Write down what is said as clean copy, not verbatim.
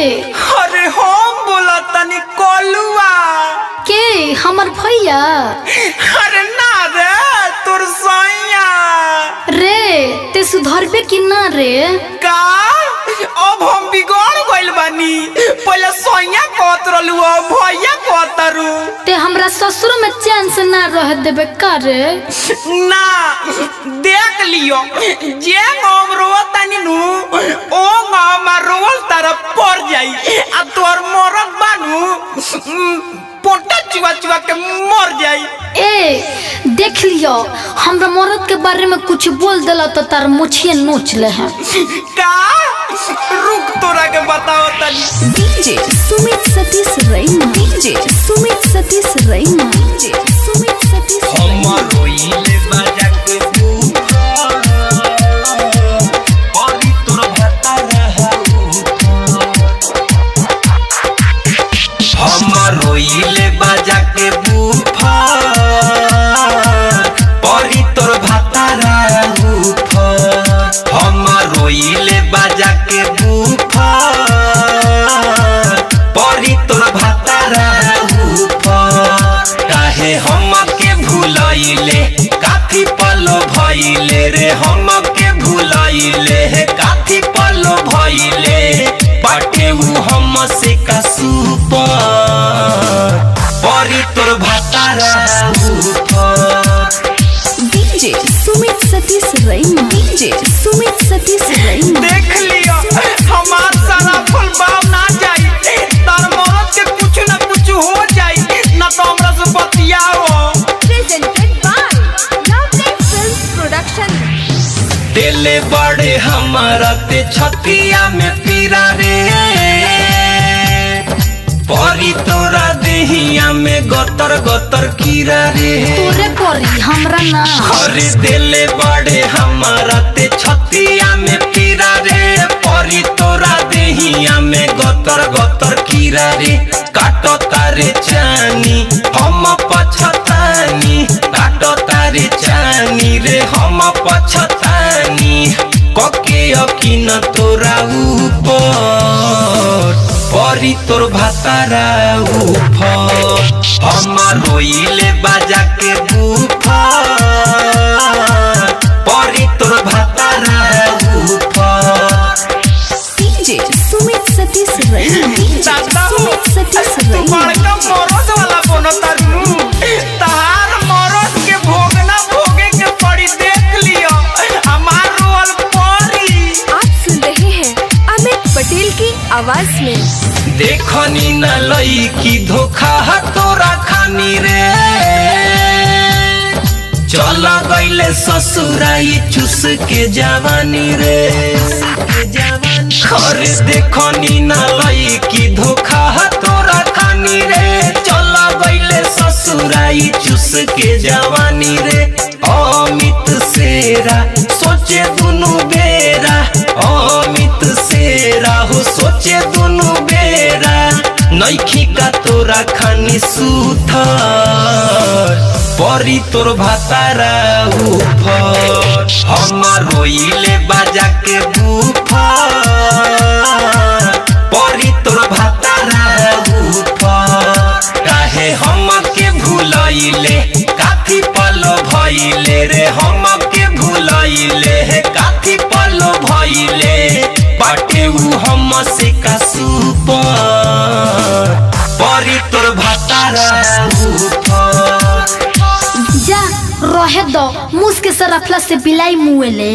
अरे हम बोला तनी कलुआ के हमर भैया। अरे ना रे तोर सैया रे ते सुधरबे कि ना रे? का अब हम बिगड़ गइल बानी। पहले सैया कहत रहलू भैया कहतरू। ते हमरा ससुर में चैन से ना रह देबे का रे? ना देख लियो जे हम रोवत तनी नु ओ हमर रोवल तरफ पड़ जाई आ तोर मरद बानू पोटा चुआ चुआ के मर जाई। ए देख लियो हमरा मरद के बारे में कुछ बोल देला तो तार मुछिए नोच ले हैं। का रुक तोरा के बताओ तनी। डीजे सुमित सतीश रैना, डीजे सुमित सतीश रैना, डीजे सुमित सतीश रैना। हम रोइले बाजा के औरी तोर भाता रहू। हम रोइले बाजा के बूफा औरी तोर भाता रहू। हम रोइले बाजा के बूफा औरी तोर भाता रहू। काहे हम के भूलइले काथी पलो भइले रे। हम के भूलइले काथी पलो भइले बाटे उ हम से कसुपर परी तोर भाता रहू। डीजे सुमित सतीश रैना, डीजे सुमित सतीश रैना। देख लियो हमार सारा फल बाव ना जाई तार मरद के कुछ ना कुछ हो जाई ना तो हमरा से बतियाओ। Presented by Lovelet Films Production. दिले बड़े हमारा ते छतिया में पीरा रे परी तोरा देहिया में गतर गतर कीरा रे। तोरे परी हमरा ना। अरे दिले बड़े हमारा ते छतिया में पीरा रे परी तोरा देहिया में गतर गतर कीरा रे। काटो तारे चानी हम पछतानी काटो तारे चानी रे हम पछतानी कके यकीन तोरा ऊपर परी तोर भातारा ऊपर। हम रोइले बाजा के बूफा परी तोर भातारा ऊपर। डीजे सुमित सतीश रैना, डीजे सुमित सतीश रैना। बड़का मरद वाला बनो तारू तहार मरद के भोगना भोगे के पड़ी। देख लियो हमार रोल परी। आप सुन रहे हैं अमित पटेल की आवाज में। देखनी न लई की धोखा तोरा खानी रे चल गईले ससुराई चुस के जवानी रे। अरे देखनी न लई की धोखा तोरा खानी रे चल गईले ससुराई चुस के जवानी रे। अमित सेरा सोचे दुनु बेरा अमित सेरा हो सोचे दुनु बेरा नइखी का तोरा खानी सुथर परी तोर भातारा ऊपर। हम रोइले बाजा के बूफर परी तोर भातारा ऊपर। काहे हम के भूलइले काथी पलो भइले रे। हम के भूलइले काथी पलो भइले बाटे उ हम से कसुपर परी तोर भातारा ऊपर। जा रहे दो मुझ के सरफला से बिलाई मुएले।